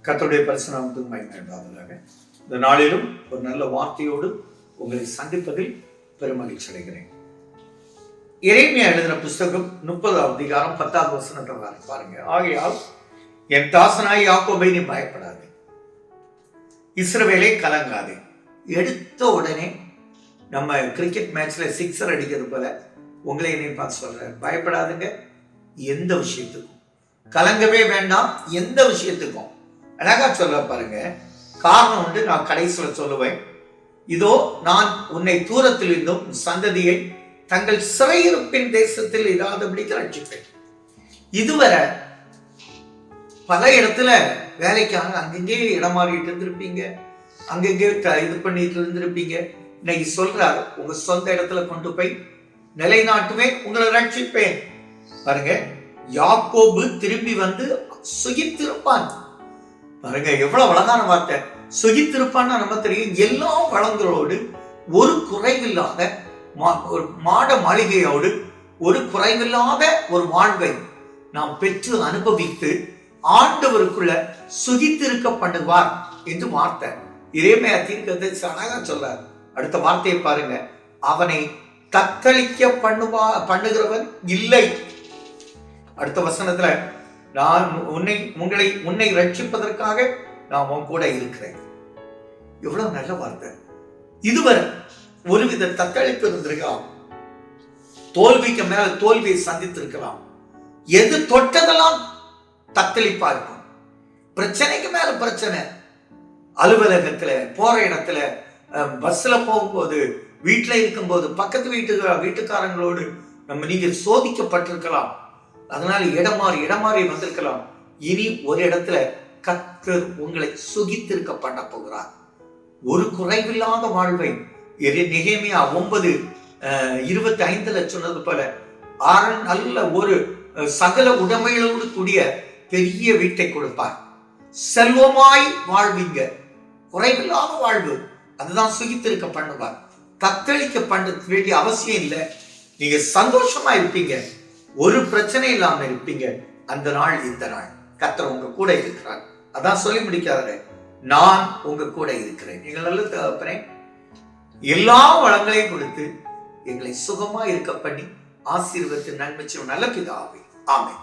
கர்த்தருடைய பரிசுநாமத்துக்கு மகிமை உண்டாவதாக. இந்த நாளிலும் ஒரு நல்ல வார்த்தையோடு உங்களை சந்திப்பதில் பெருமகிழ்ச்சி அடைகிறேன். எரேமியா எழுதின புஸ்தகம் 30வது அதிகாரம் 10வது வசனத்தை பாருங்க. ஆகையால் என் தாசனாய் யாக்கோபை நீ பயப்படாதே, இஸ்ரவேலை கலங்காதே. எடுத்த உடனே நம்ம கிரிக்கெட் மேட்ச்ல சிக்ஸர் அடிக்கிறது போல உங்களை என்னை பார்த்து சொல்றேன், பயப்படாதுங்க. எந்த விஷயத்துக்கும் கலங்கவே வேண்டாம். எந்த விஷயத்துக்கும் அழகா சொல்ல பாருங்க. காரணம் உண்டு, நான் கடைசியில சொல்லுவேன். இதோ நான் உன்னை தூரத்தில் இருந்தும் சந்ததியை தங்கள் சிறையிருப்பின் தேசத்தில் இராதபடிக்கு ரட்சிப்பேன். இதுவரை பல இடத்துல வேலைக்காக அங்கங்கே இடம் மாறிட்டு இருந்திருப்பீங்க, அங்கங்கே இது பண்ணிட்டு இருந்திருப்பீங்க. இன்னைக்கு சொல்றாரு, உங்க சொந்த இடத்துல கொண்டு போய் நிலைநாட்டுவேன், உங்களை ரட்சிப்பேன். பாருங்க, யாக்கோபு திரும்பி வந்து சுகித்திருப்பான். பாருங்க எவ்வளவு அழகான வார்த்தை, சுகித்திருப்பான்னு நம்ம தெரியும். எல்லா வளங்களோடு ஒரு குறைவில்லாத ஒரு மாட மாளிகையோடு ஒரு குறைவில்லாத ஒரு வாழ்வை நாம் பெற்று அனுபவித்து ஆண்டவருக்குள்ள சுகித்திருக்க பண்ணுவார் என்று வார்த்தை எரேமியா தீர்க்கதரிசி அழகா சொல்றார். அடுத்த வார்த்தையை பாருங்க, அவனை தத்தளிக்க பண்ணுகிறவன் இல்லை. அடுத்த வசனத்துல, நான் உன்னை ரட்சிப்பதற்காக நான் உன் கூட இருக்கிறேன். எவ்வளவு நல்ல வார்த்தை. இதுவரை ஒருவித தத்தளிப்பு இருந்திருக்கலாம், தோல்விக்கு மேல தோல்வியை சந்தித்திருக்கலாம், எது தொட்டதெல்லாம் தத்தளிப்பா இருக்கும். பிரச்சனைக்கு மேல பிரச்சனை, அலுவலகத்துல போற இடத்துல, பஸ்ல போகும்போது, வீட்டுல இருக்கும்போது, பக்கத்து வீட்டுக்காரங்களோடு நீங்க சோதிக்கப்பட்டிருக்கலாம். அதனால இடம் மாறி வந்திருக்கலாம். இனி ஒரு இடத்துல கர்த்தர் உங்களை சுகித்திருக்க பண்ண போகிறார். ஒரு குறைவில்லாத வாழ்வை நெகேமியா 9:25 சொன்னது போல நல்ல ஒரு சகல உடைமைகளோடு கூடிய பெரிய வீட்டை கொடுப்பார். செல்வமாய் வாழ்வீங்க, குறைவில்லாத வாழ்வு. அதுதான் சுகித்திருக்க பண்ணுவார். தத்தளிக்க பண்ண வேண்டிய அவசியம் இல்லை. நீங்க சந்தோஷமா இருப்பீங்க, ஒரு பிரச்சனை இல்லாம இருப்பீங்க. அந்த நாள் இந்த நாள் கர்த்தர் உங்க கூட இருக்கிறார். அதான் சொல்லி முடிக்காத, நான் உங்க கூட இருக்கிறேன். நீங்கள் நல்ல தகப்பனே, எல்லா வளங்களையும் கொடுத்து எங்களை சுகமா இருக்க பண்ணி ஆசீர்வதித்து நன்மை செய்யும் நல்ல பிதாவே, ஆமென்.